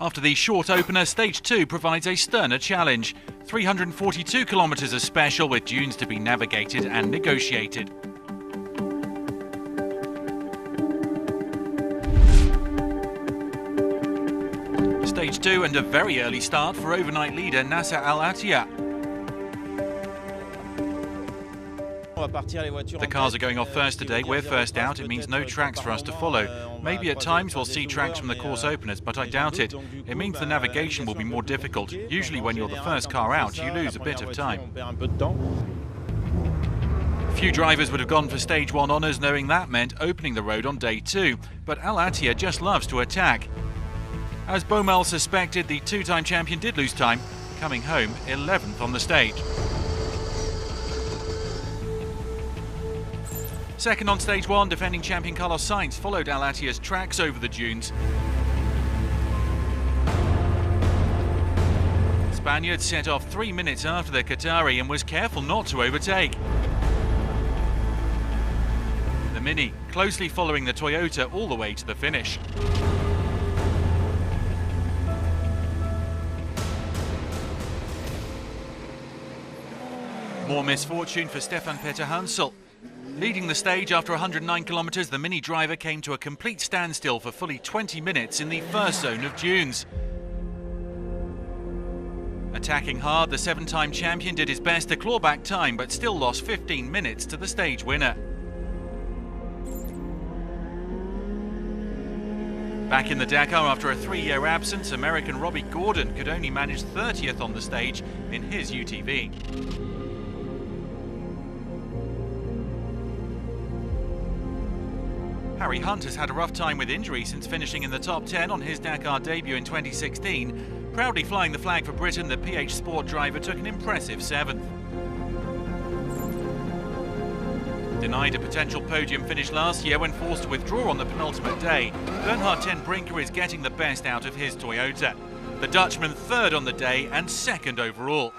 After the short opener, Stage 2 provides a sterner challenge. 342 kilometres of special with dunes to be navigated and negotiated. Stage 2 and a very early start for overnight leader Nasser Al Attiyah. The cars are going off first today. We're first out. It means no tracks for us to follow. Maybe at times we'll see tracks from the course openers, but I doubt it. It means the navigation will be more difficult. Usually when you're the first car out, you lose a bit of time. Few drivers would have gone for Stage 1 honours knowing that meant opening the road on day 2. But Al Attiyah just loves to attack. As Baumel suspected, the two-time champion did lose time, coming home 11th on the stage. Second on Stage 1, defending champion Carlos Sainz followed Al Attiyah's tracks over the dunes. Spaniard set off 3 minutes after the Qatari and was careful not to overtake. The Mini closely following the Toyota all the way to the finish. More misfortune for Stefan Peter Hansel. Leading the stage after 109 kilometres, the Mini driver came to a complete standstill for fully 20 minutes in the first zone of dunes. Attacking hard, the 7-time champion did his best to claw back time, but still lost 15 minutes to the stage winner. Back in the Dakar after a 3-year absence, American Robbie Gordon could only manage 30th on the stage in his UTV. Harry Hunt has had a rough time with injury since finishing in the top 10 on his Dakar debut in 2016. Proudly flying the flag for Britain, the PH Sport driver took an impressive 7th. Denied a potential podium finish last year when forced to withdraw on the penultimate day, Bernhard ten Brinker is getting the best out of his Toyota. The Dutchman 3rd on the day and 2nd overall.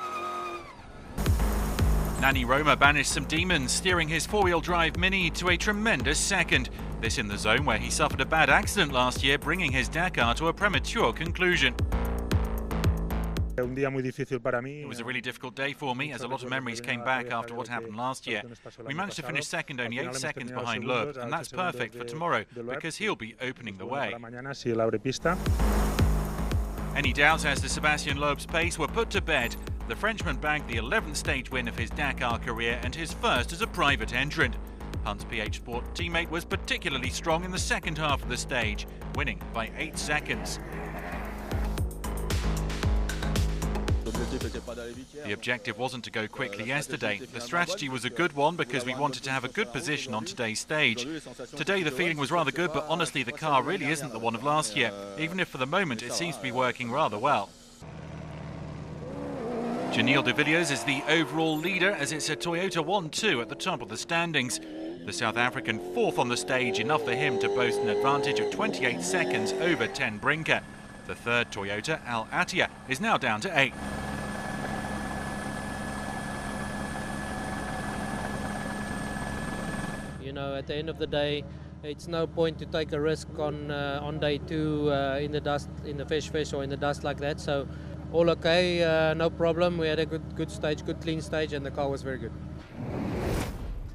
Nani Roma banished some demons, steering his 4-wheel drive Mini to a tremendous 2nd. This in the zone where he suffered a bad accident last year, bringing his Dakar to a premature conclusion. It was a really difficult day for me, as a lot of memories came back after what happened last year. We managed to finish 2nd, only 8 seconds behind Loeb, and that's perfect for tomorrow, because he'll be opening the way. Any doubts as to Sebastian Loeb's pace were put to bed. The Frenchman bagged the 11th stage win of his Dakar career and his first as a private entrant. Hunt's PH Sport teammate was particularly strong in the second half of the stage, winning by 8 seconds. The objective wasn't to go quickly yesterday. The strategy was a good one because we wanted to have a good position on today's stage. Today the feeling was rather good, but honestly the car really isn't the one of last year, even if for the moment it seems to be working rather well. Janil de Villiers is the overall leader as it's a Toyota 1-2 at the top of the standings. The South African 4th on the stage, enough for him to boast an advantage of 28 seconds over ten Brinker. The 3rd Toyota, Al Attiyah, is now down to 8th. You know, at the end of the day, it's no point to take a risk on day 2 in the dust, in the fish or in the dust like that. So all okay, no problem. We had a good stage, good clean stage, and the car was very good.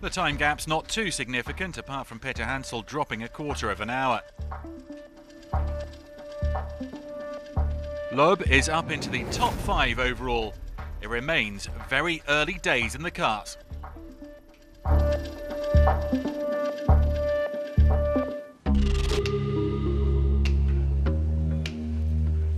The time gap's not too significant, apart from Peter Hansel dropping a quarter of an hour. Loeb is up into the top 5 overall. It remains very early days in the cars.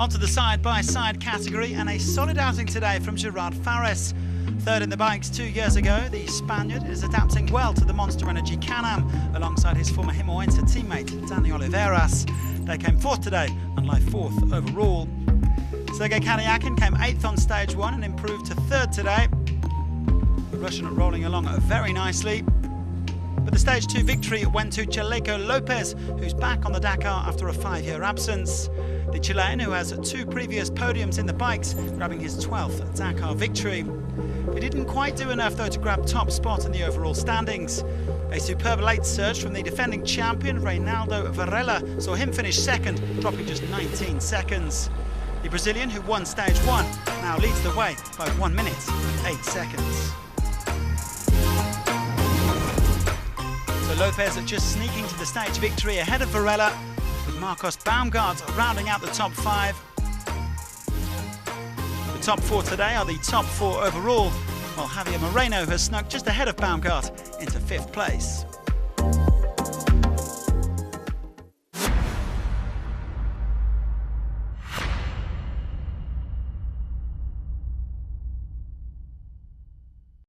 Onto the side-by-side category, and a solid outing today from Gerard Fares. 3rd in the bikes 2 years ago, the Spaniard is adapting well to the Monster Energy Can-Am alongside his former Himoensa teammate Dani Oliveras. They came 4th today and lie 4th overall. Sergei Karyakin came 8th on stage 1 and improved to 3rd today. The Russian rolling along very nicely. But the stage 2 victory went to Chaleco Lopez, who's back on the Dakar after a 5-year absence. The Chilean, who has 2 previous podiums in the bikes, grabbing his 12th Dakar victory. He didn't quite do enough though to grab top spot in the overall standings. A superb late surge from the defending champion Reinaldo Varela saw him finish second, dropping just 19 seconds. The Brazilian, who won stage 1, now leads the way by 1 minute and 8 seconds. So Lopez just sneaking to the stage victory ahead of Varela, with Marcos Baumgart rounding out the top 5. The top 4 today are the top 4 overall, while Javier Moreno has snuck just ahead of Baumgart into 5th place.